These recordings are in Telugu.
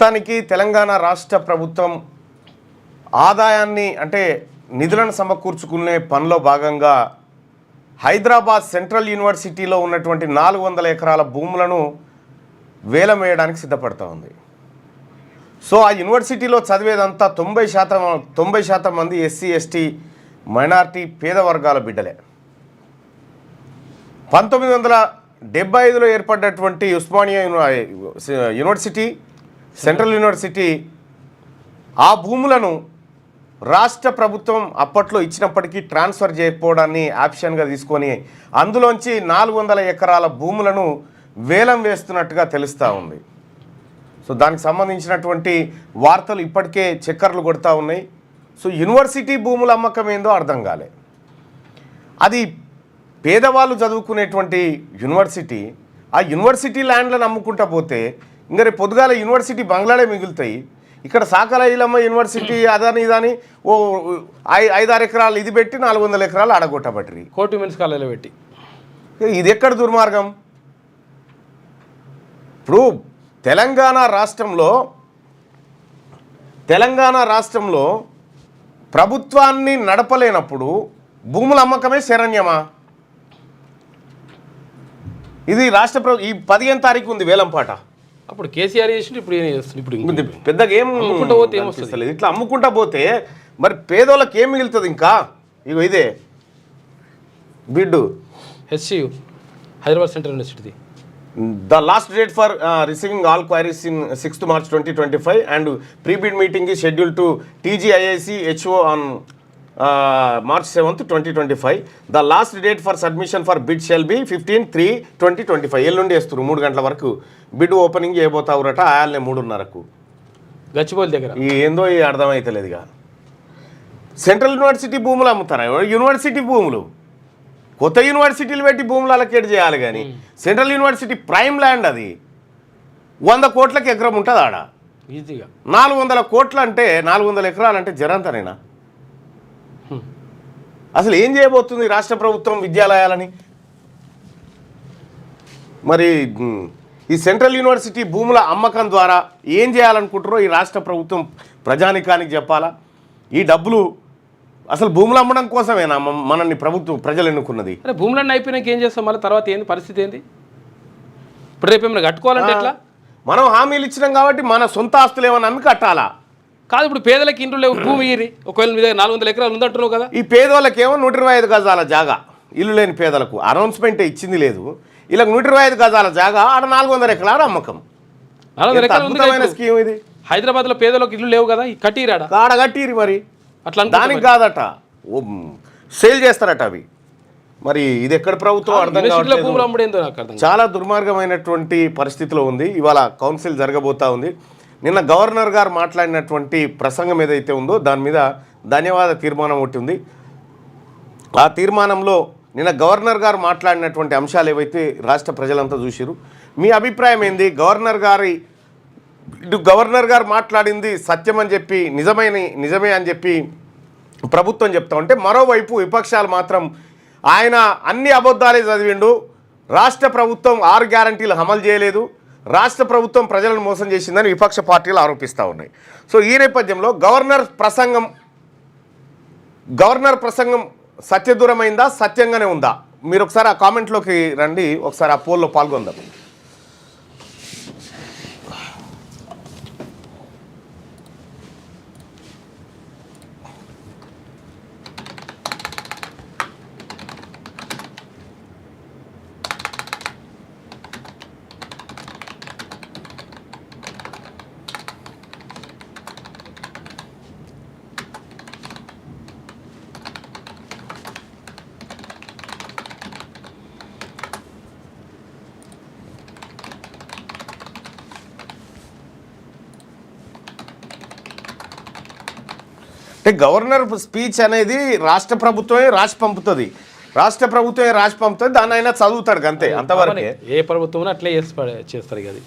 మొత్తానికి తెలంగాణ రాష్ట్ర ప్రభుత్వం ఆదాయాన్ని అంటే నిధులను సమకూర్చుకునే పనిలో భాగంగా హైదరాబాద్ సెంట్రల్ యూనివర్సిటీలో ఉన్నటువంటి 400 ఎకరాల భూములను వేలం వేయడానికి సిద్ధపడుతూ ఉంది. సో ఆ యూనివర్సిటీలో చదివేదంతా 90% మంది ఎస్సీ ఎస్టీ మైనార్టీ పేద వర్గాల బిడ్డలే. 1975లో ఏర్పడినటువంటి ఉస్మానియా యూనివర్సిటీ సెంట్రల్ యూనివర్సిటీ ఆ భూములను రాష్ట్ర ప్రభుత్వం అప్పట్లో ఇచ్చినప్పటికీ ట్రాన్స్ఫర్ చేయకపోవడాన్ని ఆప్షన్గా తీసుకొని అందులోంచి 400 ఎకరాల భూములను వేలం వేస్తున్నట్టుగా తెలుస్తూ ఉంది. సో దానికి సంబంధించినటువంటి వార్తలు ఇప్పటికే చక్కర్లు కొడుతూ ఉన్నాయి. సో యూనివర్సిటీ భూముల అమ్మకం ఏందో అర్థం కాలే. అది పేదవాళ్ళు చదువుకునేటువంటి యూనివర్సిటీ. ఆ యూనివర్సిటీ ల్యాండ్లను అమ్ముకుంటా పోతే ఇంకా రేపు పొద్దుగాల యూనివర్సిటీ బంగ్లాడే మిగులుతాయి. ఇక్కడ సాకలైలమ్మ యూనివర్సిటీ అదని ఇదని ఓ 5-6 ఎకరాలు ఇది పెట్టి 400 ఎకరాలు అడగొట్టబట్టి కోర్టు మెన్స్ కాలేజీలో పెట్టి ఇది ఎక్కడ దుర్మార్గం? ఇప్పుడు తెలంగాణ రాష్ట్రంలో ప్రభుత్వాన్ని నడపలేనప్పుడు భూముల అమ్మకమే శరణ్యమా? ఇది ఈ 15 తారీఖు ఉంది వేలంపాట. అప్పుడు కేసీఆర్ చేసి ఇప్పుడు పెద్దగా ఏం అమ్ముకుంటా పోతే ఏమొస్తుంది? ఇట్లా అమ్ముకుంటా పోతే మరి పేదోళ్ళకి ఏం మిగులుతుంది? ఇంకా ఇగో ఇదే బిడ్డు HCU Hyderabad Central University. The last date for receiving all queries in 6th March 2025 and pre-bid meeting is scheduled to TGIIC HO on March 7th 2025. The last date for submission for bid shall be 15/3/2025. ఎల్లుండి వేస్తారు 3 గంటల వరకు బిడ్ ఓపెనింగ్ చేయబోతావురట. ఆయాలనే 3:30కు గచ్చిబౌలి దగ్గర. ఏందో అర్థమైతలేదుగా. సెంట్రల్ యూనివర్సిటీ భూములు అమ్ముతారా? యూనివర్సిటీ భూములు కొత్త యూనివర్సిటీలు పెట్టి భూములు అలకేట్ చేయాలి. కానీ సెంట్రల్ యూనివర్సిటీ ప్రైమ్ ల్యాండ్ అది 100 కోట్లకి ఎకరం ఉంటుంది ఆడ ఈజీగా. 400 కోట్లు అంటే 400 ఎకరాలు అంటే జరంతనేనా? అసలు ఏం చేయబోతుంది రాష్ట్ర ప్రభుత్వం విద్యాలయాలని? మరి ఈ సెంట్రల్ యూనివర్సిటీ భూముల అమ్మకం ద్వారా ఏం చేయాలనుకుంటారో ఈ రాష్ట్ర ప్రభుత్వం ప్రజానికానికి చెప్పాలా? ఈ డబ్బులు అసలు భూములు అమ్మడం కోసమేనా మనల్ని ప్రజలు ఎన్నుకున్నది? అరే భూములన్నీ అయిపోయినాక ఏం చేస్తాం? మళ్ళీ తర్వాత ఏంది పరిస్థితి ఏంది? ఇప్పుడు రేపు ఏమైనా కట్టుకోవాలంటే ఎట్లా? మనం హామీలు ఇచ్చినాం కాబట్టి మన సొంత ఆస్తులు ఏమన్నా అమ్మి కట్టాలా? కాదు, ఇప్పుడు పేదలకు ఇంట్లో లేవు, భూమి ఇయ్యి. ఒకవేళ మీ దగ్గర 400 ఎకరాలు ఉందంటున్నావు కదా. ఈ పేదోళ్ళకేమో 125 గజాల జాగా, ఇల్లు లేని పేదలకు అనౌన్స్మెంట్ ఇచ్చింది లేదు. ఇలా 125 గజాల జాగా ఆడ 400 ఎకరాల అమ్మకం. 400 ఎకరాలు స్కీమ్ ఇది. హైదరాబాద్లో పేదలకు ఇల్లు లేవు కదా, కట్టిరాడా? ఆడ కట్టిరి మరి. అట్లా దానికి కాదట, సేల్ చేస్తారట అవి. మరి ఇది ఎక్కడ ప్రభుత్వం అర్థం కావట్లేదు. చాలా దుర్మార్గమైనటువంటి పరిస్థితిలో ఉంది. ఇవాళ కౌన్సిల్ జరగబోతా ఉంది. నిన్న గవర్నర్ గారు మాట్లాడినటువంటి ప్రసంగం ఏదైతే ఉందో దాని మీద ధన్యవాద తీర్మానం ఒకటి ఉంది. ఆ తీర్మానంలో నిన్న గవర్నర్ గారు మాట్లాడినటువంటి అంశాలు ఏవైతే రాష్ట్ర ప్రజలంతా చూసిరు. మీ అభిప్రాయం ఏంది? గవర్నర్ గారు మాట్లాడింది సత్యం అని చెప్పి నిజమే అని చెప్పి ప్రభుత్వం చెప్తా ఉంటే, మరోవైపు విపక్షాలు మాత్రం ఆయన అన్ని అబద్ధాలే చదివిండు, రాష్ట్ర ప్రభుత్వం 6 గ్యారంటీలు అమలు చేయలేదు, రాష్ట్ర ప్రభుత్వం ప్రజలను మోసం చేసిందని విపక్ష పార్టీలు ఆరోపిస్తూ ఉన్నాయి. సో ఈ నేపథ్యంలో గవర్నర్ ప్రసంగం సత్యదూరమైందా, సత్యంగానే ఉందా? మీరు ఒకసారి ఆ కామెంట్లోకి రండి, ఒకసారి ఆ పోల్లో పాల్గొందాం. అంటే గవర్నర్ స్పీచ్ అనేది రాష్ట్ర ప్రభుత్వమే రాసి పంపుతుంది, దాన్ని అయినా చదువుతాడు అంతే, అంతవరకే. ఏ ప్రభుత్వం అట్లే చేస్తారు కదా.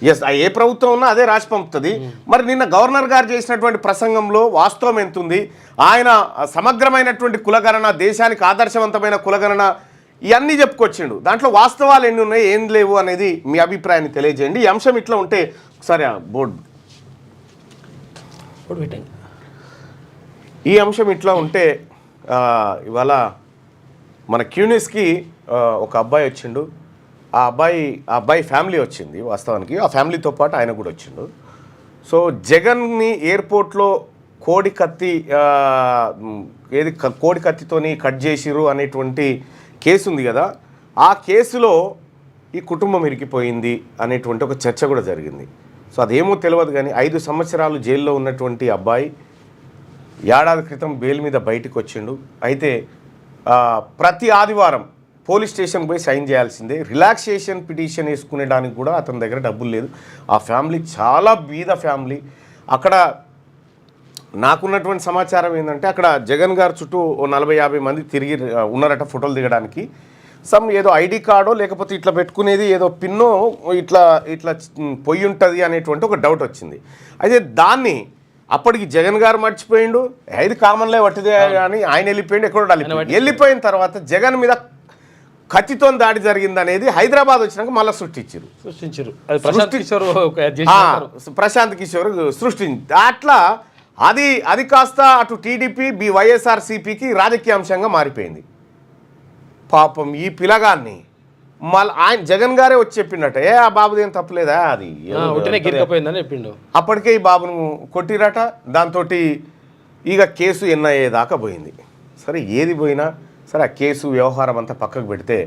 ఎస్, ఏ ప్రభుత్వం ఉన్నా అదే రాసి పంపుతుంది. మరి నిన్న గవర్నర్ గారు చేసినటువంటి ప్రసంగంలో వాస్తవం ఎంత ఉంది? ఆయన సమగ్రమైనటువంటి కులగణన, దేశానికి ఆదర్శవంతమైన కులగణన, ఇవన్నీ చెప్పుకొచ్చిండు. దాంట్లో వాస్తవాలు ఎన్ని ఉన్నాయి, ఏం లేవు అనేది మీ అభిప్రాయాన్ని తెలియజేయండి. ఈ అంశం ఇట్లా ఉంటే ఒకసారి బోర్డు ఇప్పుడు పెట్టండి. ఈ అంశం ఇట్లా ఉంటే ఇవాళ మన క్యూనిస్కి ఒక అబ్బాయి వచ్చిండు. ఆ అబ్బాయి ఫ్యామిలీ వచ్చింది వాస్తవానికి. ఆ ఫ్యామిలీతో పాటు ఆయన కూడా వచ్చిండు. సో జగన్ని ఎయిర్పోర్ట్లో కోడి కత్తితోని కట్ చేసిరు అనేటువంటి కేసు ఉంది కదా, ఆ కేసులో ఈ కుటుంబం ఇరికిపోయింది అనేటువంటి ఒక చర్చ కూడా జరిగింది. సో అదేమో తెలియదు కానీ 5 సంవత్సరాలు జైల్లో ఉన్నటువంటి అబ్బాయి ఏడాది క్రితం బెయిల్ మీద బయటకు వచ్చిండు. అయితే ప్రతి ఆదివారం పోలీస్ స్టేషన్ పోయి సైన్ చేయాల్సిందే. రిలాక్సేషన్ పిటిషన్ వేసుకునేడానికి కూడా అతని దగ్గర డబ్బులు లేదు. ఆ ఫ్యామిలీ చాలా బీద ఫ్యామిలీ. అక్కడ నాకున్నటువంటి సమాచారం ఏంటంటే అక్కడ జగన్ గారు చుట్టూ 40-50 మంది తిరిగి ఉన్నారట ఫోటోలు దిగడానికి. ఏదో ఐడి కార్డో లేకపోతే ఇట్లా పెట్టుకునేది ఏదో పిన్నో ఇట్లా పొయ్యి ఉంటుంది అనేటువంటి ఒక డౌట్ వచ్చింది. అయితే దాన్ని అప్పటికి జగన్ గారు మర్చిపోయిండు, ఇది కామన్లే వట్టిదే అని ఆయన వెళ్ళిపోయిండు. ఎక్కడో వెళ్ళిపోయిన తర్వాత జగన్ మీద కత్తితో దాడి జరిగింది అనేది హైదరాబాద్ వచ్చినాక మళ్ళీ సృష్టించారు. ప్రశాంత్ కిషోర్ సృష్టించి అట్లా అది కాస్త అటు టీడీపీ వైఎస్ఆర్సీపీకి రాజకీయ అంశంగా మారిపోయింది. పాపం ఈ పిల్లగాన్ని మళ్ళీ ఆయన జగన్ గారే వచ్చి చెప్పిండట, ఆ బాబుది ఏం తప్పలేదా, అది చెప్పిండు. అప్పటికే ఈ బాబును కొట్టిరట. దాంతో ఇక కేసు ఎన్ఐఏ దాకా పోయింది. సరే ఏది పోయినా సరే ఆ కేసు వ్యవహారం అంతా పక్కకు పెడితే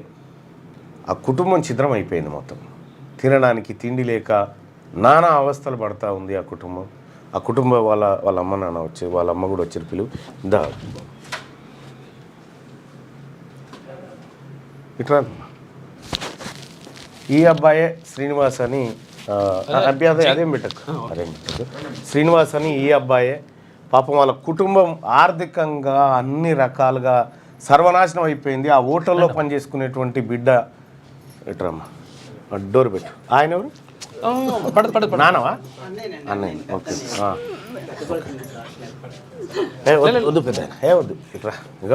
ఆ కుటుంబం ఛిద్రం అయిపోయింది మొత్తం. తినడానికి తిండి లేక నానా అవస్థలు పడుతూ ఉంది ఆ కుటుంబం. ఆ కుటుంబం వాళ్ళ అమ్మ నాన్న వచ్చి వాళ్ళ అమ్మ కూడా వచ్చారు. పిలువు ఇట్లా ఈ అబ్బాయే శ్రీనివాస్ అని అదేం పెట్టకు శ్రీనివాస్ అని ఈ అబ్బాయే పాపం వాళ్ళ కుటుంబం ఆర్థికంగా అన్ని రకాలుగా సర్వనాశనం అయిపోయింది. ఆ హోటల్లో పనిచేసుకునేటువంటి బిడ్డ ఎట్రమ్మా డోర్ పెట్టు. ఆయన ఎవరు నానవా అన్నయ్య? ఓకే వద్దు పెద్ద వద్దు ఇట్రా. ఇక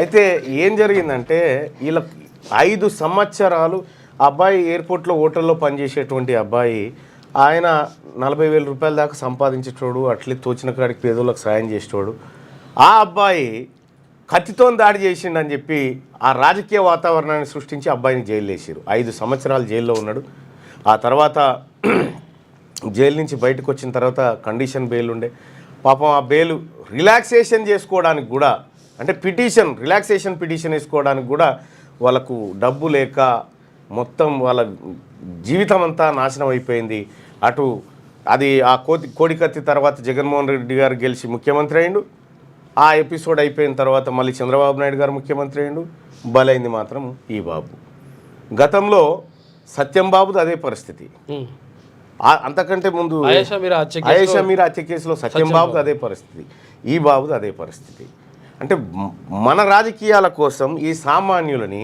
అయితే ఏం జరిగిందంటే వీళ్ళ 5 సంవత్సరాలు అబ్బాయి ఎయిర్పోర్ట్లో హోటల్లో పనిచేసేటువంటి అబ్బాయి ఆయన 40,000 రూపాయల దాకా సంపాదించేటోడు. అట్లే తోచిన కాడికి పేదోళ్ళకి సాయం చేసేటోడు. ఆ అబ్బాయి కత్తితో దాడి చేసిండని చెప్పి ఆ రాజకీయ వాతావరణాన్ని సృష్టించి అబ్బాయిని జైలు వేసారు. 5 సంవత్సరాలు జైల్లో ఉన్నాడు. ఆ తర్వాత జైలు నుంచి బయటకు వచ్చిన తర్వాత కండిషన్ బెయిల్ ఉండే. పాపం ఆ బెయిల్ రిలాక్సేషన్ చేసుకోవడానికి కూడా అంటే రిలాక్సేషన్ పిటిషన్ వేసుకోవడానికి కూడా వాళ్ళకు డబ్బు లేక మొత్తం వాళ్ళ జీవితం అంతా నాశనం అయిపోయింది. అటు అది ఆ కోడి కత్తి తర్వాత జగన్మోహన్ రెడ్డి గారు గెలిచి ముఖ్యమంత్రి అయిండు. ఆ ఎపిసోడ్ అయిపోయిన తర్వాత మళ్ళీ చంద్రబాబు నాయుడు గారు ముఖ్యమంత్రి అయిండు. బలైంది మాత్రం ఈ బాబు. గతంలో సత్యం బాబుది అదే పరిస్థితి. అంతకంటే ముందు ఆయేషా మీరా హత్య కేసులో సత్యం బాబుది అదే పరిస్థితి, ఈ బాబుది అదే పరిస్థితి. అంటే మన రాజకీయాల కోసం ఈ సామాన్యులని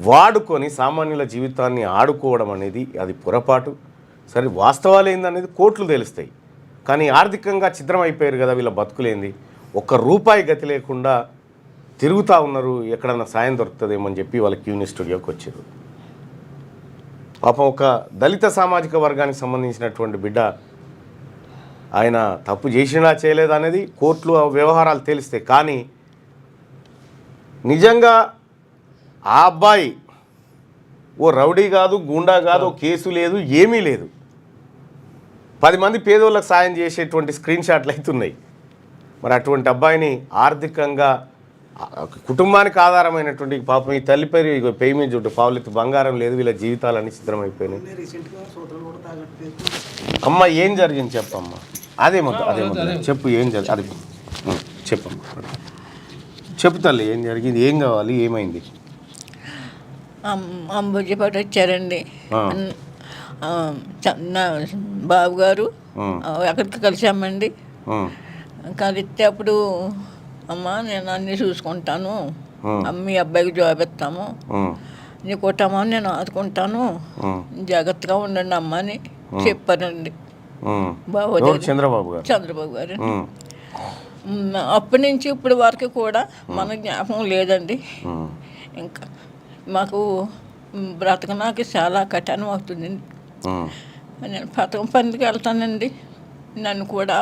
వాడుకొని సామాన్యుల జీవితాన్ని ఆడుకోవడం అనేది అది పొరపాటు. సరే వాస్తవాలు ఏందనేది కోర్టులు తెలుస్తాయి. కానీ ఆర్థికంగా ఛిద్రం అయిపోయారు కదా వీళ్ళ బతుకులేంది. ₹1 గతి లేకుండా తిరుగుతూ ఉన్నారు. ఎక్కడన్నా సాయం దొరుకుతుందేమో అని చెప్పి వాళ్ళ క్యూని స్టూడియోకి వచ్చారు. పాపం ఒక దళిత సామాజిక వర్గానికి సంబంధించినటువంటి బిడ్డ ఆయన తప్పు చేసినా చేయలేదా అనేది కోర్టులు వ్యవహారాలు తెలిస్తాయి. కానీ నిజంగా ఆ అబ్బాయి ఓ రౌడీ కాదు, గూండా కాదు, కేసు లేదు, ఏమీ లేదు. 10 మంది పేదోళ్ళకి సాయం చేసేటువంటి స్క్రీన్ షాట్లు అవుతున్నాయి. మరి అటువంటి అబ్బాయిని ఆర్థికంగా కుటుంబానికి ఆధారమైనటువంటి పాపం ఈ తల్లి పేరు పేమెంట్ చుట్టూ పావులెత్తు బంగారం లేదు. వీళ్ళ జీవితాలన్నీ చిత్రమైపోయినాయి. అమ్మ ఏం జరిగింది చెప్పమ్మా. అదే చెప్పు ఏం జరిగింది అది చెప్పమ్మా. చెప్పు తల్లి ఏం జరిగింది, ఏం కావాలి, ఏమైంది? అంబుజపాటు వచ్చారండి బాబు గారు. అక్కడికి కలిసామండి. కలిస్తే అప్పుడు అమ్మ నేను అన్నీ చూసుకుంటాను, మీ అబ్బాయికి జాబ్ ఇస్తాము, నీ కుటుంబాన్ని నేను ఆదుకుంటాను, జాగ్రత్తగా ఉండండి అమ్మ అని చెప్పారండి చంద్రబాబు గారు. అప్పటి నుంచి ఇప్పటి వరకు కూడా మన జ్ఞాపకం లేదండి. ఇంకా మాకు బ్రతకడానికి చాలా కఠినం అవుతుందండి. నేను పథకం పనికి వెళ్తానండి. నన్ను కూడా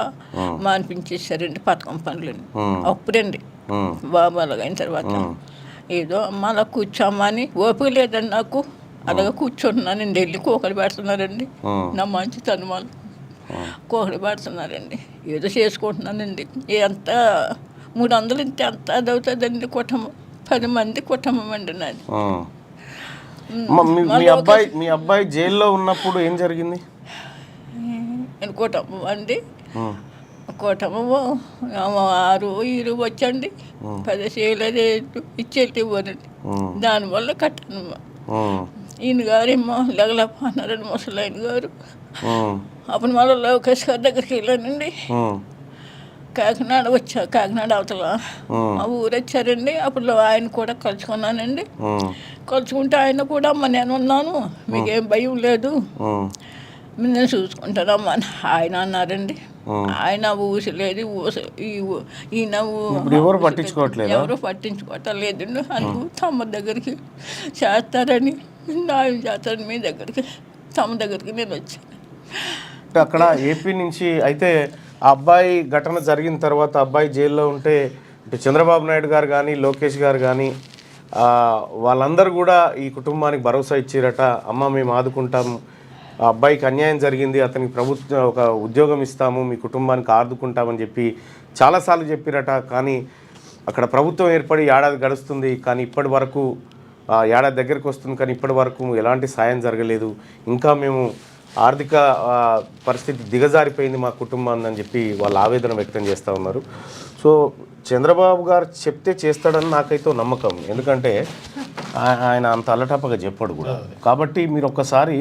మానిపించేశారండి పథకం పనులని. అప్పుడండి బాబు అలాగైన తర్వాత ఏదో అమ్మ అలా కూర్చోమ్మని ఓపిక లేదండి నాకు. అలాగే కూర్చుంటున్నానండి. వెళ్ళి కోకలు పెడుతున్నారండి నా మంచి తనుమాలు. కోకలు పెడుతున్నారండి. ఏదో చేసుకుంటున్నానండి. ఎంత 300 ఇంత ఎంత అది అవుతుందండి కుటుంబం. 10 మంది కుటుంబం అండి నాది. మీ అబ్బాయి జైల్లో ఉన్నప్పుడు ఏం జరిగింది? కుటుంబం అండి, కుటుంబము 6 ఈరు వచ్చండి 10 చేయలేదు ఇచ్చేటి ఇవ్వనండి. దానివల్ల కట్టాను. ఈయన గారేమో లగలపన్నారండి ముసలాయన గారు. అప్పుడు మళ్ళీ లోకేష్ గారి దగ్గరికి వెళ్ళానండి. కాకినాడ కాకినాడ అవతల మా ఊరు వచ్చారండి. అప్పుడు ఆయన కూడా కలుసుకున్నానండి. కలుసుకుంటే ఆయన కూడా అమ్మ నేను ఉన్నాను, మీకేం భయం లేదు, నేను చూసుకుంటానమ్మా అని ఆయన అన్నారండి. ఆయన ఊసలేదు. ఈయన ఎవరు పట్టించుకోవట్లేదు, ఎవరు పట్టించుకోవట్లేదండి. అందుకు తమ దగ్గరికి చేస్తారని న్యాయం చేస్తారని మీ దగ్గరికి తమ దగ్గరికి నేను వచ్చాను. అక్కడ ఏపీ నుంచి అయితే ఆ అబ్బాయి ఘటన జరిగిన తర్వాత అబ్బాయి జైల్లో ఉంటే ఇటు చంద్రబాబు నాయుడు గారు కానీ లోకేష్ గారు కానీ వాళ్ళందరూ కూడా ఈ కుటుంబానికి భరోసా ఇచ్చారట. అమ్మ మేము ఆదుకుంటాము, ఆ అబ్బాయికి అన్యాయం జరిగింది, అతనికి ప్రభుత్వం ఒక ఉద్యోగం ఇస్తాము, మీ కుటుంబానికి ఆదుకుంటామని చెప్పి చాలాసార్లు చెప్పారట. కానీ అక్కడ ప్రభుత్వం ఏర్పడి ఏడాది గడుస్తుంది, కానీ ఇప్పటి వరకు ఏడాది దగ్గరికి వస్తుంది, కానీ ఇప్పటి వరకు ఎలాంటి సాయం జరగలేదు. ఇంకా మేము ఆర్థిక పరిస్థితి దిగజారిపోయింది మా కుటుంబాన్ని అని చెప్పి వాళ్ళు ఆవేదన వ్యక్తం చేస్తూ ఉన్నారు. సో చంద్రబాబు గారు చెప్తే చేస్తాడని నాకైతే నమ్మకం. ఎందుకంటే ఆయన అంత అల్లటప్పగా చెప్పాడు కూడా. కాబట్టి మీరు ఒక్కసారి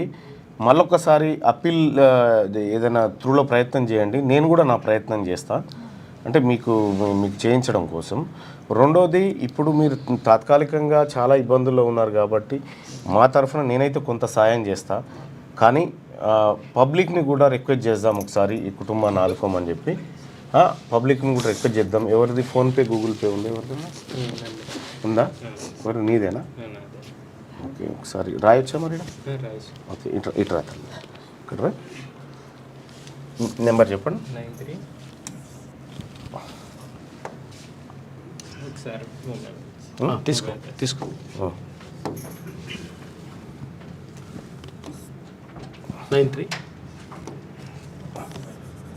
మళ్ళొక్కసారి అప్పీల్ ఏదైనా త్రూలో ప్రయత్నం చేయండి. నేను కూడా నా ప్రయత్నం చేస్తా, అంటే మీకు చేయించడం కోసం. రెండోది, ఇప్పుడు మీరు తాత్కాలికంగా చాలా ఇబ్బందుల్లో ఉన్నారు కాబట్టి మా తరఫున నేనైతే కొంత సాయం చేస్తా. కానీ పబ్లిక్ని కూడా రిక్వెస్ట్ చేద్దాం, ఒకసారి ఈ కుటుంబాన్ని ఆదుకోమని చెప్పి పబ్లిక్ని కూడా రిక్వెస్ట్ చేద్దాం. ఎవరిది ఫోన్పే గూగుల్ పే ఉంది? ఎవరిది ఉందా? ఎవరు నీదేనా? ఓకే, ఒకసారి రాయొచ్చా మరి? ఓకే, ఇటు రా, ఇక్కడ రా. నెంబర్ చెప్పండి. 93 తీసుకో.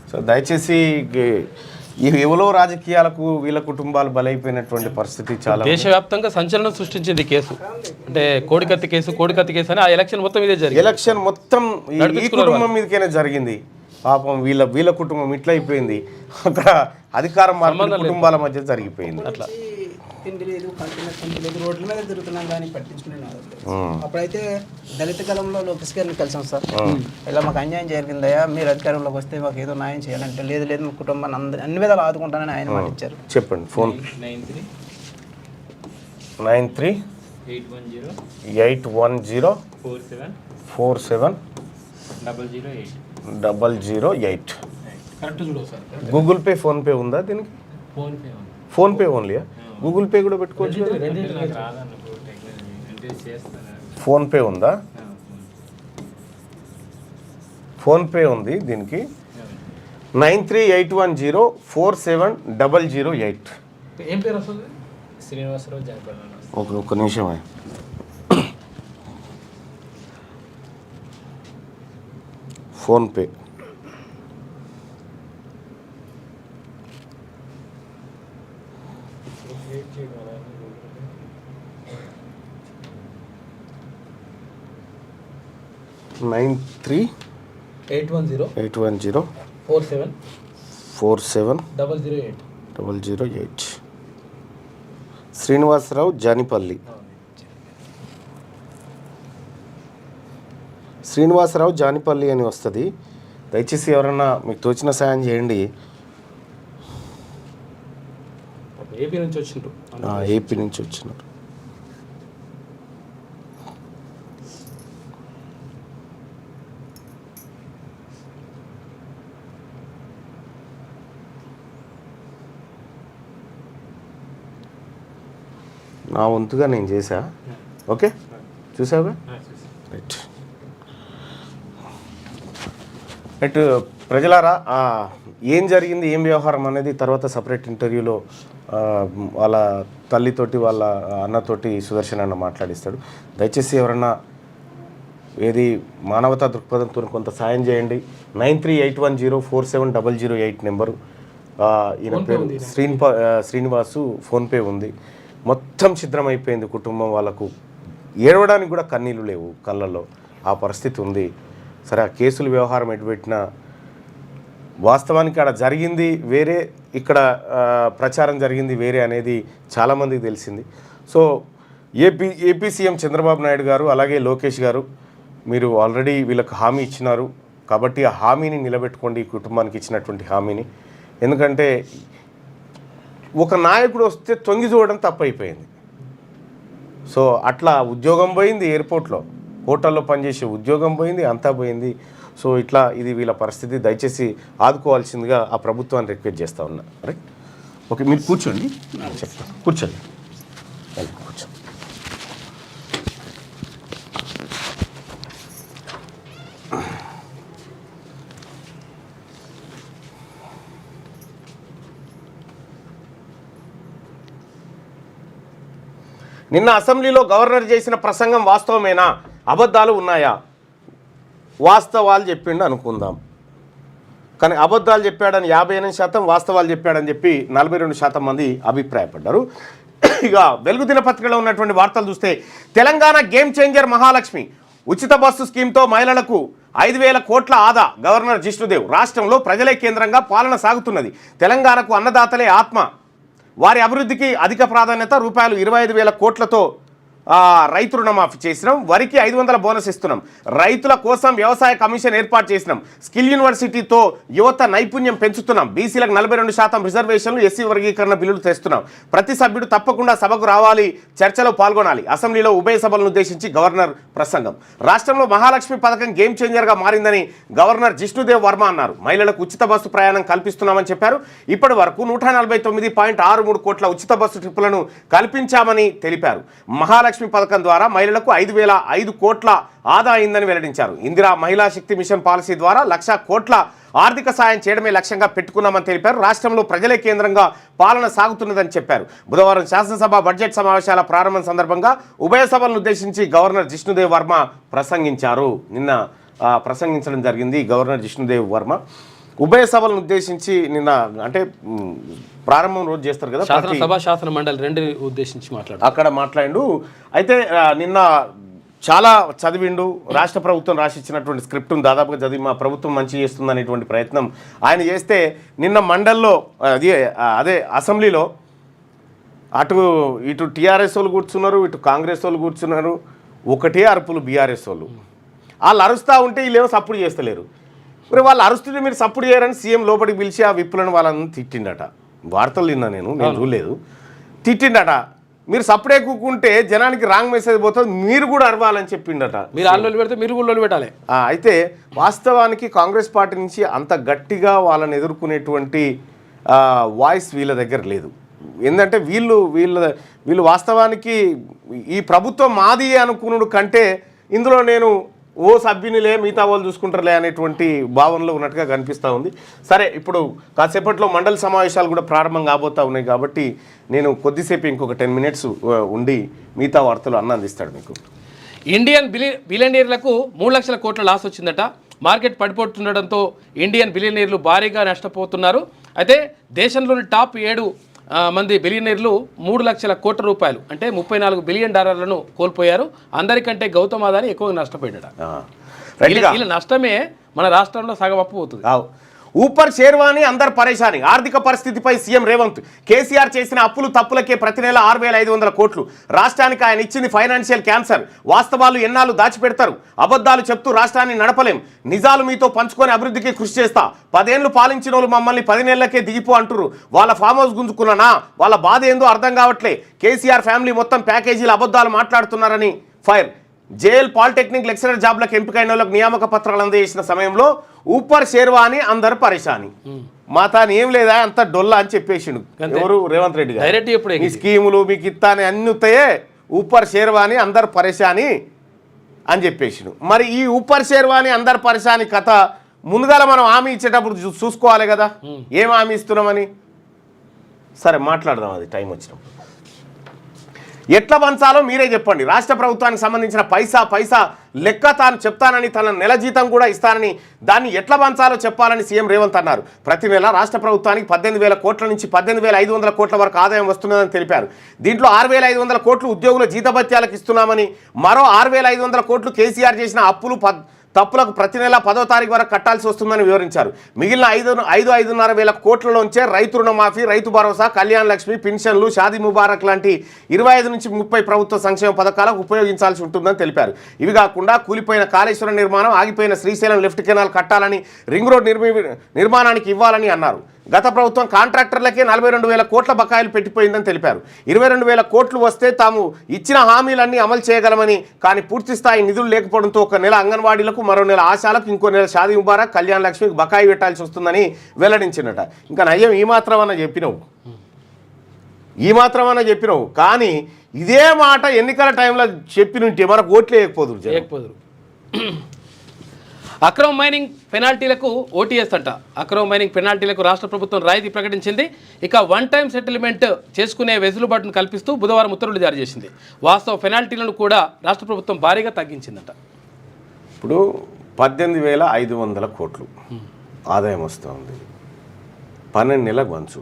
సో దయచేసి ఎవరో రాజకీయాలకు వీళ్ళ కుటుంబాలు బలైపోయినటువంటి పరిస్థితి చాలా దేశవ్యాప్తంగా సంచలనం సృష్టించింది కేసు. అంటే కోడికత్తి కేసు అని ఆ ఎలక్షన్ మొత్తం ఇదే జరిగింది. ఎలక్షన్ మొత్తం ఈ కుటుంబం మీదకైనా జరిగింది. పాపం వీళ్ళ కుటుంబం ఇట్లా అయిపోయింది. అక్కడ అధికారం మార్పు కుటుంబాల మధ్య జరిగిపోయింది. అట్లా తిండి లేదు, కంటి లేదు, రోడ్ల మీద తిరుగుతున్నాం కానీ పట్టించుకునే అప్పుడైతే దళిత కాలంలో లోకేష్ గారిని కలిసాం సార్. ఇలా మాకు అన్యాయం జరిగిందయ్యా, మీరు అధికారంలోకి వస్తే మాకు ఏదో న్యాయం చేయాలంటే లేదు మా కుటుంబాన్ని అన్ని విధాలు ఆదుకుంటానని ఆయన మాట ఇచ్చారు. చెప్పండి. ఫోన్ 93 810 47 008. గూగుల్ పే ఫోన్పే ఉందా దీనికి? ఫోన్పే ఓన్లీయా? గూగుల్ పే కూడా పెట్టుకోవచ్చు కదా? ఫోన్పే ఉందా? ఫోన్పే ఉంది దీనికి. 93 810 47 008. ఏం పేరు వస్తుంది? శ్రీనివాసరావు జానపల్లి. ఒక్క నిమిషం. ఫోన్పే (93 810 47 008). శ్రీనివాసరావు జానిపల్లి. శ్రీనివాసరావు జానిపల్లి అని వస్తుంది. దయచేసి ఎవరన్నా మీకు తోచిన సాయం చేయండి. ఏపీ నుంచి వచ్చినారు. ఏపీ నుంచి వచ్చినారు. నా వంతుగా నేను చేశా. ఓకే, చూసావుగా? రైట్. అటు ప్రజలారా ఏం జరిగింది ఏం వ్యవహారం అనేది తర్వాత సపరేట్ ఇంటర్వ్యూలో వాళ్ళ తల్లితోటి వాళ్ళ అన్నతోటి సుదర్శన్ అన్న మాట్లాడిస్తాడు. దయచేసి ఎవరన్నా ఏది మానవతా దృక్పథంతో కొంత సాయం చేయండి. 9381047008 నెంబరు. ఈయన పేరు శ్రీనివాసు. ఫోన్పే ఉంది. మొత్తం ఛిద్రమైపోయింది కుటుంబం. వాళ్ళకు ఏడవడానికి కూడా కన్నీళ్ళు లేవు కళ్ళల్లో. ఆ పరిస్థితి ఉంది. సరే, ఆ కేసుల వ్యవహారం ఎటుపెట్టినా వాస్తవానికి అక్కడ జరిగింది వేరే, ఇక్కడ ప్రచారం జరిగింది వేరే అనేది చాలామందికి తెలిసింది. So AP CM Chandrababu Naidu గారు అలాగే లోకేష్ గారు మీరు ఆల్రెడీ వీళ్ళకి హామీ ఇచ్చినారు కాబట్టి ఆ హామీని నిలబెట్టుకోండి, ఈ కుటుంబానికి ఇచ్చినటువంటి హామీని. ఎందుకంటే ఒక నాయకుడు వస్తే తొంగి చూడడం తప్పైపోయింది. సో అట్లా ఉద్యోగం పోయింది, ఎయిర్పోర్ట్లో హోటల్లో పనిచేసే ఉద్యోగం పోయింది, అంతా పోయింది. సో ఇట్లా ఇది వీళ్ళ పరిస్థితి. దయచేసి ఆదుకోవాల్సిందిగా ఆ ప్రభుత్వాన్ని రిక్వెస్ట్ చేస్తూ ఉన్నా. రైట్, ఓకే, మీరు కూర్చోండి, చెప్తాను. కూర్చోండి, కూర్చో. నిన్న అసెంబ్లీలో గవర్నర్ చేసిన ప్రసంగం వాస్తవమేనా, అబద్ధాలు ఉన్నాయా? వాస్తవాలు చెప్పిండు అనుకుందాం, కానీ అబద్ధాలు చెప్పాడని 58%, వాస్తవాలు చెప్పాడని చెప్పి 42% మంది అభిప్రాయపడ్డారు. ఇక వెలుగు దినపత్రికలో ఉన్నటువంటి వార్తలు చూస్తే తెలంగాణ గేమ్ చేంజర్ మహాలక్ష్మి ఉచిత బస్సు స్కీమ్తో మహిళలకు 5,000 కోట్ల ఆదా. గవర్నర్ జిష్ణుదేవ్. రాష్ట్రంలో ప్రజలే కేంద్రంగా పాలన సాగుతున్నది. తెలంగాణకు అన్నదాతలే ఆత్మ. వారి అభివృద్ధికి అధిక ప్రాధాన్యత. రూపాయలు 25,000 కోట్లతో రైతు రుణమాఫీ చేసినాం. వరికి 500 బోనస్ ఇస్తున్నాం. రైతుల కోసం వ్యవసాయ కమిషన్ ఏర్పాటు చేసినాం. స్కిల్ యూనివర్సిటీతో యువత నైపుణ్యం పెంచుతున్నాం. బీసీలకు 42% రిజర్వేషన్లు, ఎస్సీ వర్గీకరణ బిల్లులు తెస్తున్నాం. ప్రతి సభ్యుడు తప్పకుండా సభకు రావాలి, చర్చలో పాల్గొనాలి. అసెంబ్లీలో ఉభయ సభలను ఉద్దేశించి గవర్నర్ ప్రసంగం. రాష్ట్రంలో మహాలక్ష్మి పథకం గేమ్ చేంజర్గా మారిందని గవర్నర్ జిష్ణుదేవ్ వర్మ అన్నారు. మహిళలకు ఉచిత బస్సు ప్రయాణం కల్పిస్తున్నామని చెప్పారు. ఇప్పటి వరకు 149.63 కోట్ల ఉచిత బస్సు ట్రిప్పులను కల్పించామని తెలిపారు. మహాలక్ష్మి పథకం ద్వారా మహిళలకు 5,005 కోట్ల ఆదా అయిందని వెల్లడించారు. ఇందిరా మహిళా శక్తి మిషన్ పాలసీ ద్వారా 1,00,000 కోట్ల ఆర్థిక సాయం చేయడమే లక్ష్యంగా పెట్టుకున్నామని తెలిపారు. రాష్ట్రంలో ప్రజలే కేంద్రంగా పాలన సాగుతున్నదని చెప్పారు. బుధవారం శాసనసభ బడ్జెట్ సమావేశాల ప్రారంభం సందర్భంగా ఉభయ సభలను ఉద్దేశించి గవర్నర్ జిష్ణుదేవ్ వర్మ ప్రసంగించారు. నిన్న ప్రసంగించడం జరిగింది గవర్నర్ జిష్ణుదేవ్ వర్మ. ఉభయ సభలను ఉద్దేశించి నిన్న అంటే ప్రారంభం రోజు చేస్తారు కదా, శాసనసభ శాసన మండలి రెండుని ఉద్దేశించి అక్కడ మాట్లాడిండు. అయితే నిన్న చాలా చదివిండు. రాష్ట్ర ప్రభుత్వం రాసిచ్చినటువంటి స్క్రిప్ట్ను దాదాపుగా చదివి మా ప్రభుత్వం మంచి చేస్తుంది అనేటువంటి ప్రయత్నం ఆయన చేస్తే నిన్న మండల్లో అదే అసెంబ్లీలో ఇటు టీఆర్ఎస్ వాళ్ళు కూర్చున్నారు, ఇటు కాంగ్రెస్ వాళ్ళు కూర్చున్నారు. ఒకటే అరుపులు బీఆర్ఎస్ వాళ్ళు. వాళ్ళు అరుస్తూ ఉంటే వీళ్ళేమో సపోర్ట్ చేస్తలేరు. మరి వాళ్ళు అరుస్తుంటే మీరు సపోర్ట్ చేయరని సీఎం లోపలికి పిలిచి ఆ విప్పులను వాళ్ళని తిట్టిండట. వార్తలు విన్నా నేను చూడలేదు. తిట్టిండట. మీరు సపరేట్ కూకుంటే జనానికి రాంగ్ మెసేజ్ పోతుంది, మీరు కూడా అరవాలని చెప్పిండట. మీరు ఆల్లోలు పెడితే మీరు కూడా పెట్టాలి. అయితే వాస్తవానికి కాంగ్రెస్ పార్టీ నుంచి అంత గట్టిగా వాళ్ళని ఎదుర్కొనేటువంటి వాయిస్ వీళ్ళ దగ్గర లేదు. ఏంటంటే వీళ్ళు వాస్తవానికి ఈ ప్రభుత్వం మాది అనుకునుడు కంటే ఇందులో నేను ఓ సభ్యునిలే మిగతా వాళ్ళు చూసుకుంటారులే అనేటువంటి భావనలో ఉన్నట్టుగా కనిపిస్తూ ఉంది. సరే, ఇప్పుడు కాసేపట్లో మండలి సమావేశాలు కూడా ప్రారంభం కాబోతూ ఉన్నాయి కాబట్టి నేను కొద్దిసేపు ఇంకొక 10 మినిట్స్ ఉండి మిగతా వార్తలు అందిస్తాడు మీకు. ఇండియన్ బిలియనీర్లకు 3 లక్షల కోట్ల లాస్ వచ్చిందట. మార్కెట్ పడిపోతుండడంతో ఇండియన్ బిలియనీర్లు భారీగా నష్టపోతున్నారు. అయితే దేశంలోని టాప్ 7 మంది బిలియనీర్లు 3 లక్షల కోట్ల రూపాయలు అంటే $34 బిలియన్ కోల్పోయారు. అందరికంటే గౌతమ్ అదాని ఎక్కువగా నష్టపోయాడు. వీళ్ళ నష్టమే మన రాష్ట్రంలో సగం అప్పు పోతుంది. ఊపర్ షేర్వాణి అందరు పరేషాని. ఆర్థిక పరిస్థితిపై సీఎం రేవంత్. కేసీఆర్ చేసిన అప్పులు తప్పులకే ప్రతి నెల 6,500 కోట్లు. రాష్ట్రానికి ఆయన ఇచ్చింది ఫైనాన్షియల్ క్యాన్సర్. వాస్తవాలు ఎన్నాళ్ళు దాచిపెడతారు? అబద్ధాలు చెప్తూ రాష్ట్రాన్ని నడపలేం. నిజాలు మీతో పంచుకొని అభివృద్ధికి కృషి చేస్తా. 10 ఏళ్ళు పాలించిన వాళ్ళు మమ్మల్ని 10 నెలలకే దిగిపో అంటున్నారు. వాళ్ళ ఫామ్ హౌస్ గుంజుకున్నానా? వాళ్ళ బాధ ఏందో అర్థం కావట్లే. కేసీఆర్ ఫ్యామిలీ మొత్తం ప్యాకేజీలు అబద్ధాలు మాట్లాడుతున్నారని ఫైర్. జేఎల్ పాలిటెక్నిక్ లెక్చరర్ జాబ్లకు ఎంపికైన వాళ్ళకి నియామక పత్రాలు అందజేసిన సమయంలో ఊపర్ షేర్వాణి అందరు పరేషాని. మాతాని ఏం లేదా అంత డొల్లా అని చెప్పేసిండు ఎవరు? రేవంత్ రెడ్డి గారు. మీ స్కీములు మీకు ఇత్తాని అన్ని వస్తాయే, ఊపర్ షేర్వాణి అందరు పరేషాని అని చెప్పేసిండు. మరి ఈ ఊపర్ షేర్వాణి అందరు పరేషాని కథ ముందుగాల మనం హామీ ఇచ్చేటప్పుడు చూసుకోవాలి కదా ఏం హామీ ఇస్తున్నామని. సరే మాట్లాడదాం అది టైం వచ్చినప్పుడు. ఎట్లా పంచాలో మీరే చెప్పండి. రాష్ట్ర ప్రభుత్వానికి సంబంధించిన పైసా లెక్క తాను చెప్తానని, తన నెల జీతం కూడా ఇస్తానని, దాన్ని ఎట్లా పంచాలో చెప్పాలని సీఎం రేవంత్ అన్నారు. ప్రతి నెల రాష్ట్ర ప్రభుత్వానికి 18,000 కోట్ల నుంచి 18,500 కోట్ల వరకు ఆదాయం వస్తున్నదని తెలిపారు. దీంట్లో 6,500 కోట్లు ఉద్యోగుల జీతభత్యాలకు ఇస్తున్నామని, మరో 6,500 కోట్లు కేసీఆర్ చేసిన అప్పులు తప్పులకు ప్రతి నెల 10వ తారీఖు వరకు కట్టాల్సి వస్తుందని వివరించారు. మిగిలిన 5,500 వేల కోట్లలోంచే రైతు రుణమాఫీ, రైతు భరోసా, కళ్యాణ లక్ష్మి, పెన్షన్లు, షాదీ ముబారక్ లాంటి 25 నుంచి 30 ప్రభుత్వ సంక్షేమ పథకాలకు ఉపయోగించాల్సి ఉంటుందని తెలిపారు. ఇవి కాకుండా కూలిపోయిన కాళేశ్వరం నిర్మాణం, ఆగిపోయిన శ్రీశైలం లెఫ్ట్ కెనాల్ కట్టాలని, రింగ్ రోడ్ నిర్మాణానికి ఇవ్వాలని అన్నారు. గత ప్రభుత్వం కాంట్రాక్టర్లకే 42,000 కోట్ల బకాయిలు పెట్టిపోయిందని తెలిపారు. 22,000 కోట్లు వస్తే తాము ఇచ్చిన హామీలన్నీ అమలు చేయగలమని, కానీ పూర్తి స్థాయి నిధులు లేకపోవడంతో ఒక నెల అంగన్వాడీలకు, మరో నెల ఆశాలకు, ఇంకో నెల షాదీ ముబారక్, కళ్యాణ లక్ష్మికి బకాయి పెట్టాల్సి వస్తుందని వెల్లడించినట. ఇంకా నయ్యం ఈ మాత్రమన్నా చెప్పినావు కానీ ఇదే మాట ఎన్నికల టైంలో చెప్పినుంటే మనకు ఓట్లు వేయకపోదురు. అక్రమ మైనింగ్ పెనాల్టీలకు ఓటీఎస్ అంట. అక్రమ మైనింగ్ పెనాల్టీలకు రాష్ట్ర ప్రభుత్వం రాయితీ ప్రకటించింది. ఇక వన్ టైం సెటిల్మెంట్ చేసుకునే వెసులుబాటును కల్పిస్తూ బుధవారం ఉత్తర్వులు జారీ చేసింది. వాస్తవ పెనాల్టీలను కూడా రాష్ట్ర ప్రభుత్వం భారీగా తగ్గించిందట. ఇప్పుడు 18,500 కోట్లు ఆదాయం వస్తుంది. 12 నెలలకు వంచు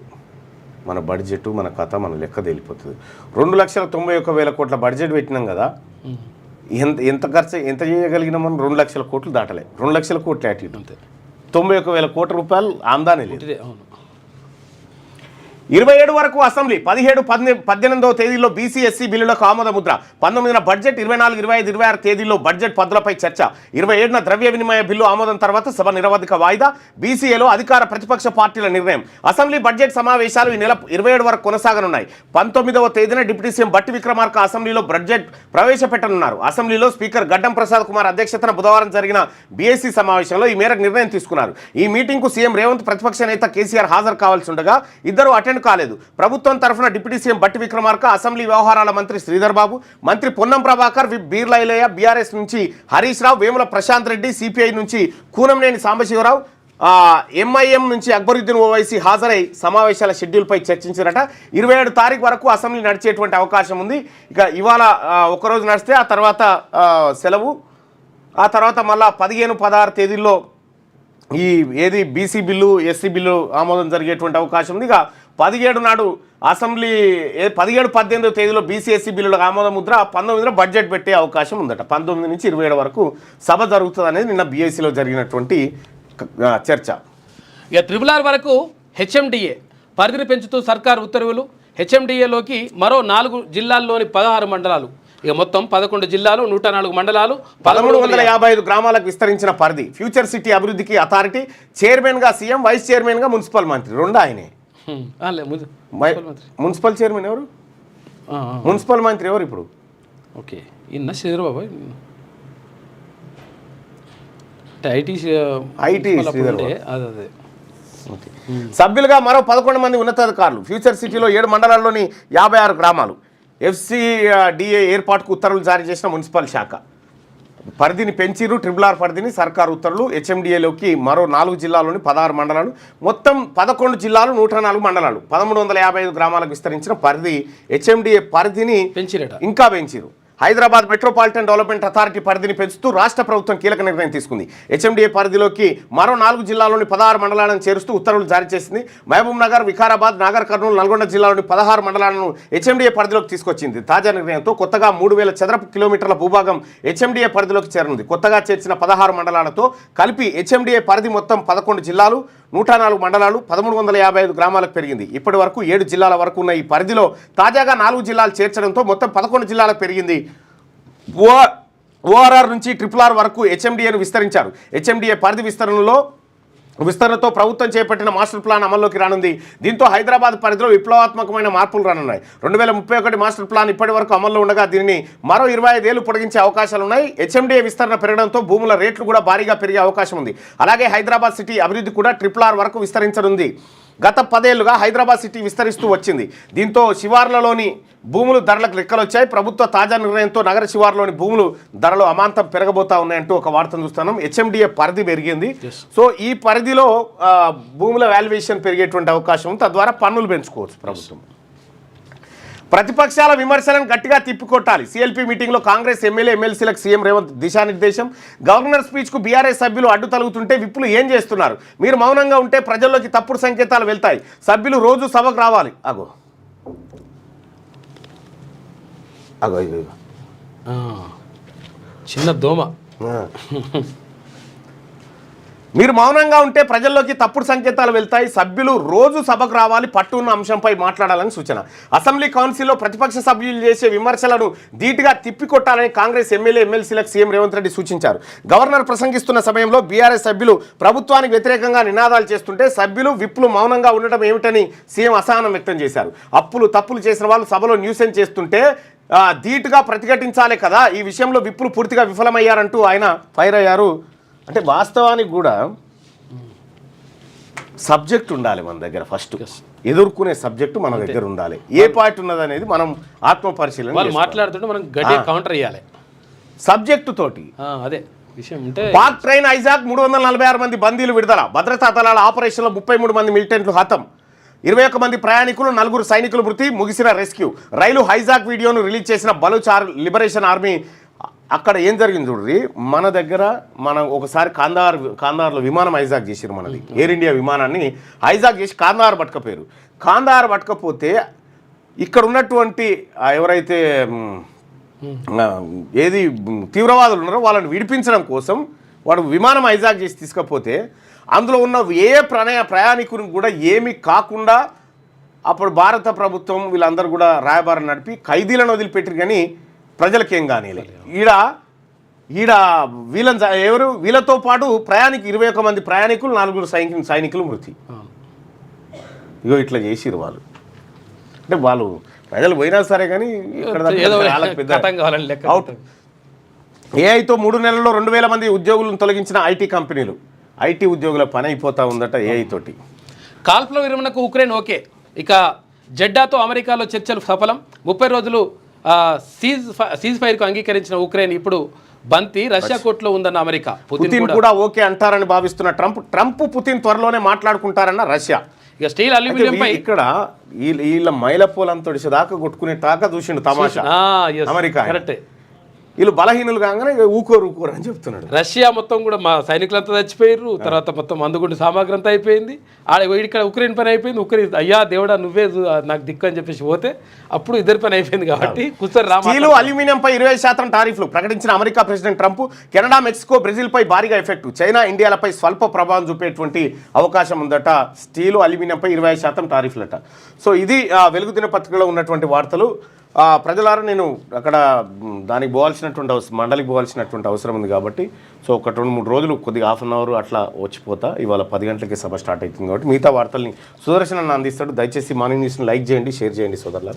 మన బడ్జెట్, మన కథ, మన లెక్క తేలిపోతుంది. 2,91,000 కోట్ల బడ్జెట్ పెట్టినాం కదా, ఎంత ఖర్చు ఎంత చేయగలిగినా మనం 2 లక్షల కోట్లు దాటలే. 2 లక్షల కోట్లు అటు ఇటు అంతే. 91,000 కోట్ల రూపాయలు ఆమ్దాని లేదు. 27 వరకు అసెంబ్లీ, 17, 18వ తేదీల్లో బీసీ ఎస్సీ బిల్లులకు ఆమోద ముద్ర, 19న బడ్జెట్, 24, 25, 26 తేదీల్లో బడ్జెట్ పద్దులపై చర్చ, 27న ద్రవ్య వినిమయ బిల్లు ఆమోదం తర్వాత సభ నిరవధిక వాయిదా, బీసీఏలో అధికార ప్రతిపక్ష పార్టీల నిర్ణయం. అసెంబ్లీ బడ్జెట్ సమావేశాలు ఈ నెల 27 వరకు కొనసాగనున్నాయి. 19వ తేదీన డిప్యూటీ సీఎం బట్టి విక్రమార్క అసెంబ్లీలో బడ్జెట్ ప్రవేశపెట్టనున్నారు. అసెంబ్లీలో స్పీకర్ గడ్డం ప్రసాద్ కుమార్ అధ్యక్షతన బుధవారం జరిగిన బీఎస్సీ సమావేశంలో ఈ మేరకు నిర్ణయం తీసుకున్నారు. ఈ మీటింగ్కు సీఎం రేవంత్, ప్రతిపక్ష నేత కేసీఆర్ హాజరు కావాల్సి ఉండగా ఇద్దరు అటెండ్ కాలేదు. ప్రభుత్వం తరఫున డిప్యూటీ సీఎం బట్టి విక్రమార్క, అసెంబ్లీ వ్యవహారాల మంత్రి శ్రీధర్ బాబు, మంత్రి పొన్నం ప్రభాకర్, బీర్లా ఐలయ్య, బీఆర్ఎస్ నుంచి హరీష్ రావు, వేముల ప్రశాంత్ రెడ్డి, సిపిఐ నుంచి కూనంనేని సాంబశివరావు, ఎంఐఎం నుంచి అక్బరుద్దీన్ ఓవైసీ హాజరై సమావేశాల షెడ్యూల్పై చర్చించారట. 27 తారీఖు వరకు అసెంబ్లీ నడిచేటువంటి అవకాశం ఉంది. ఇక ఇవాళ ఒకరోజు నడిస్తే ఆ తర్వాత సెలవు, ఆ తర్వాత మళ్ళా 15, 16 తేదీల్లో ఏది బీసీ బిల్లు, ఎస్సీ బిల్లు ఆమోదం జరిగేటువంటి అవకాశం ఉంది. ఇక 17 నాడు అసెంబ్లీ, 17, 18వ తేదీలో బీసీ ఎస్సీ బిల్లులకు ఆమోద ముద్ర, 19న బడ్జెట్ పెట్టే అవకాశం ఉందట. 19 నుంచి 27 వరకు సభ జరుగుతుంది అనేది నిన్న బీఎస్సీలో జరిగినటువంటి చర్చ. ఇక RRR వరకు హెచ్ఎండిఏ పరిధిని పెంచుతూ సర్కారు ఉత్తర్వులు. హెచ్ఎండిఏలోకి మరో 4 జిల్లాల్లోని 16 మండలాలు, ఇక మొత్తం 11 జిల్లాలు, 104 మండలాలు, 1355 గ్రామాలకు విస్తరించిన పరిధి. ఫ్యూచర్ సిటీ అభివృద్ధికి అథారిటీ, చైర్మన్గా సీఎం, వైస్ చైర్మన్గా మున్సిపల్ మంత్రి, రెండు ఆయనే. మున్సిపల్ చైర్మన్ ఎవరు? మున్సిపల్ మంత్రి ఎవరు ఇప్పుడు? ఓకే, ఇన్న శ్రీధర్ బాబు ఐటీ అదే. సభ్యులుగా మరో 11 మంది ఉన్నతాధికారులు. ఫ్యూచర్ సిటీలో 7 మండలాల్లోని 56 గ్రామాలు. FCDA ఏర్పాటుకు ఉత్తర్వులు జారీ చేసిన మున్సిపల్ శాఖ. పరిధిని పెంచిరు. RRR పరిధిని సర్కారు ఉత్తర్వులు. హెచ్ఎండిఏలోకి మరో 4 జిల్లాల్లోని 16 మండలాలు, మొత్తం 11 జిల్లాలు, 104 మండలాలు, 1355 గ్రామాలకు విస్తరించిన పరిధి. హెచ్ఎండిఏ పరిధిని ఇంకా పెంచిరు. హైదరాబాద్ మెట్రోపాలిటన్ డెవలప్మెంట్ అథారిటీ పరిధిని పెంచుతూ రాష్ట్ర ప్రభుత్వం కీలక నిర్ణయం తీసుకుంది. హెచ్ఎండిఏ పరిధిలోకి మరో 4 జిల్లాల్లోని 16 మండలాలను చేరుస్తూ ఉత్తర్వులు జారీ చేసింది. మహబూబ్ నగర్, వికారాబాద్, నాగర్ కర్నూలు, నల్గొండ జిల్లాలోని 16 మండలాలను హెచ్ఎండిఏ పరిధిలోకి తీసుకొచ్చింది. తాజా నిర్ణయంతో కొత్తగా 3000 చదరపు కిలోమీటర్ల భూభాగం హెచ్ఎండిఏ పరిధిలోకి చేరనుంది. కొత్తగా చేర్చిన 16 మండలాలతో కలిపి హెచ్ఎండిఏ పరిధి మొత్తం 11 జిల్లాలు, 104 మండలాలు, 1355 గ్రామాలకు పెరిగింది. ఇప్పటి వరకు 7 జిల్లాల వరకు ఉన్న ఈ పరిధిలో తాజాగా 4 జిల్లాలు చేర్చడంతో మొత్తం 11 జిల్లాలకు పెరిగింది. ORR నుంచి RRR వరకు హెచ్ఎండిఏను విస్తరించారు. హెచ్ఎండిఏ పరిధి విస్తరణతో ప్రభుత్వం చేపట్టిన మాస్టర్ ప్లాన్ అమల్లోకి రానుంది. దీంతో హైదరాబాద్ పరిధిలో విప్లవాత్మకమైన మార్పులు రానున్నాయి. 2031 మాస్టర్ ప్లాన్ ఇప్పటి వరకు అమల్లో ఉండగా దీనిని మరో 25 ఏళ్లు పొడిగించే అవకాశాలున్నాయి. హెచ్ఎండిఏ విస్తరణ పెరగడంతో భూముల రేట్లు కూడా భారీగా పెరిగే అవకాశం ఉంది. అలాగే హైదరాబాద్ సిటీ అభివృద్ధి కూడా RRR వరకు విస్తరించనుంది. గత 10 ఏళ్లుగా హైదరాబాద్ సిటీ విస్తరిస్తూ వచ్చింది. దీంతో శివార్లలోని భూములు ధరలకు రెక్కలొచ్చాయి. ప్రభుత్వ తాజా నిర్ణయంతో నగర శివార్లోని భూములు ధరలు అమాంతం పెరగబోతా ఉన్నాయంటూ ఒక వార్తను చూస్తున్నాం. హెచ్ఎండిఏ పరిధి పెరిగింది. సో ఈ పరిధిలో భూముల వాల్యుయేషన్ పెరిగేటువంటి అవకాశం ఉంది. తద్వారా పన్నులు పెంచుకోవచ్చు ప్రభుత్వం. ప్రతిపక్షాల విమర్శలను గట్టిగా తిప్పికొట్టాలి. సిఎల్పి మీటింగ్లో కాంగ్రెస్ ఎమ్మెల్యేలకు సీఎం రేవంత్ దిశానిర్దేశం. గవర్నర్ స్పీచ్కు బీఆర్ఎస్ సభ్యులు అడ్డు తలుగుతుంటే విప్పులు ఏం చేస్తున్నారు? మీరు మౌనంగా ఉంటే ప్రజల్లోకి తప్పుడు సంకేతాలు వెళ్తాయి. సభ్యులు రోజు సభకు రావాలి. అగో అగో చిన్న దోమ. మీరు మౌనంగా ఉంటే ప్రజల్లోకి తప్పుడు సంకేతాలు వెళ్తాయి. సభ్యులు రోజు సభకు రావాలి, పట్టు ఉన్న అంశంపై మాట్లాడాలని సూచన. అసెంబ్లీ కౌన్సిల్లో ప్రతిపక్ష సభ్యులు చేసే విమర్శలను ధీటుగా తిప్పికొట్టాలని కాంగ్రెస్ ఎమ్మెల్యేలకు సీఎం రేవంత్ రెడ్డి సూచించారు. గవర్నర్ ప్రసంగిస్తున్న సమయంలో బీఆర్ఎస్ సభ్యులు ప్రభుత్వానికి వ్యతిరేకంగా నినాదాలు చేస్తుంటే సభ్యులు విప్పులు మౌనంగా ఉండటం ఏమిటని సీఎం అసహనం వ్యక్తం చేశారు. తప్పులు చేసిన వాళ్ళు సభలో న్యూసెన్స్ చేస్తుంటే ధీటుగా ప్రతిఘటించాలే కదా, ఈ విషయంలో విప్పులు పూర్తిగా విఫలమయ్యారంటూ ఆయన ఫైర్ అయ్యారు. అంటే వాస్తవానికి కూడా సబ్జెక్ట్ ఉండాలి మన దగ్గర. ఫస్ట్ ఎదుర్కొనే సబ్జెక్టు మన దగ్గర ఉండాలి. ఏ పాయింట్ ఉన్నది అనేది మనం ఆత్మపరిశీలన మాట్లాడుతుంటే మనం గట్టిగా కౌంటర్ ఇవ్వాలి సబ్జెక్టు తోటి. అదే విషయం అంటే పాక్ ట్రైన్ ఐజాక్ 346 మంది బందీలు విడుదల. భద్రతా దళాల ఆపరేషన్లో 33 మంది మిలిటెంట్లు హతం. 21 మంది ప్రయాణికులు, 4 సైనికులు మృతి. ముగిసిన రెస్క్యూ. రైలు హైజాక్ వీడియోను రిలీజ్ చేసిన బలూచ్ లిబరేషన్ ఆర్మీ. అక్కడ ఏం జరిగింది చూడండి, మన దగ్గర మనం ఒకసారి కాందార్లో విమానం హైజాక్ చేసారు. మనది ఎయిర్ ఇండియా విమానాన్ని హైజాక్ చేసి కాందార్ పట్టుకపోయారు. కాందార్ పట్టుకపోతే ఇక్కడ ఉన్నటువంటి ఎవరైతే ఏది తీవ్రవాదులు ఉన్నారో వాళ్ళని విడిపించడం కోసం వాడు విమానం హైజాక్ చేసి తీసుకపోతే అందులో ఉన్న ఏ ప్రయాణికునికి కూడా ఏమీ కాకుండా అప్పుడు భారత ప్రభుత్వం వీళ్ళందరూ కూడా రాయబారం నడిపి ఖైదీలను వదిలిపెట్టారు. కానీ ప్రజలకేం కానీలే. ఈడ వీళ్ళతో పాటు 21 మంది ప్రయాణికులు, 4 సైనికులు మృతి. ఇగో ఇట్లా చేసిరు వాళ్ళు. అంటే వాళ్ళు ప్రజలు పోయినా సరే కానీ ఏఐతో 3 నెలల్లో 2000 మంది ఉద్యోగులను తొలగించిన ఐటీ కంపెనీలు. ఐటీ ఉద్యోగుల పని అయిపోతా ఉందట ఏఐ తోటి. కాల్పుల విరమణకు ఉక్రెయిన్ ఓకే. ఇక జెడ్డాతో అమెరికాలో చర్చలు సఫలం. 30 రోజులు సీజ్ ఫైర్కు అంగీకరించిన ఉక్రెయిన్ ఇప్పుడు బంతి రష్యా కోర్టులో ఉందన్న అమెరికా. పుతిన్ కూడా ఓకే అంటారని భావిస్తున్న ట్రంప్ పుతిన్ త్వరలోనే మాట్లాడుకుంటారన్న రష్యా. ఇక స్టీల్ అల్యూమినియం పై ఇక్కడ వీళ్ళ మైలపోలంతో దాకా కొట్టుకునే టాకా చూసిండు తమాషా అమెరికా. కరెక్టే. వీళ్ళు బలహీనులు కాగానే ఊకోరు అని చెప్తున్నాడు. రష్యా మొత్తం కూడా మా సైనికులంతా చచ్చిపోయారు. తర్వాత మొత్తం మందుగుండు సామాగ్రి అంతా అయిపోయింది. ఇక్కడ ఉక్రెయిన్ పని అయిపోయింది. ఉక్రెయిన్ అయ్యా దేవుడా నువ్వే నాకు దిక్కు అని చెప్పేసి పోతే అప్పుడు ఇద్దరి పని అయిపోయింది. కాబట్టి స్టీలు అల్యూమినియంపై 20% టారిఫ్లు ప్రకటించిన America president Trump. Canada, Mexico, బ్రెజిల్పై భారీగా ఎఫెక్ట్. చైనా, ఇండియాలపై స్వల్ప ప్రభావం చూపేటువంటి అవకాశం ఉందట. స్టీలు అల్యూమినియంపై 25% టారిఫ్లట. సో ఇది వెలుగు దినపత్రికలో ఉన్నటువంటి వార్తలు. ప్రజలారా నేను అక్కడ దానికి మండలికి పోవాల్సినటువంటి అవసరం ఉంది కాబట్టి సో ఒక 2-3 రోజులు కొద్దిగా హాఫ్ అన్ అవర్ అట్లా వచ్చిపోతా. ఇవాళ 10 గంటలకి సభ స్టార్ట్ అవుతుంది కాబట్టి మిగతా వార్తల్ని సుదర్శన్ అన్న అందిస్తాడు. దయచేసి మార్నింగ్ న్యూస్ని లైక్ చేయండి, షేర్ చేయండి సోదరులారా.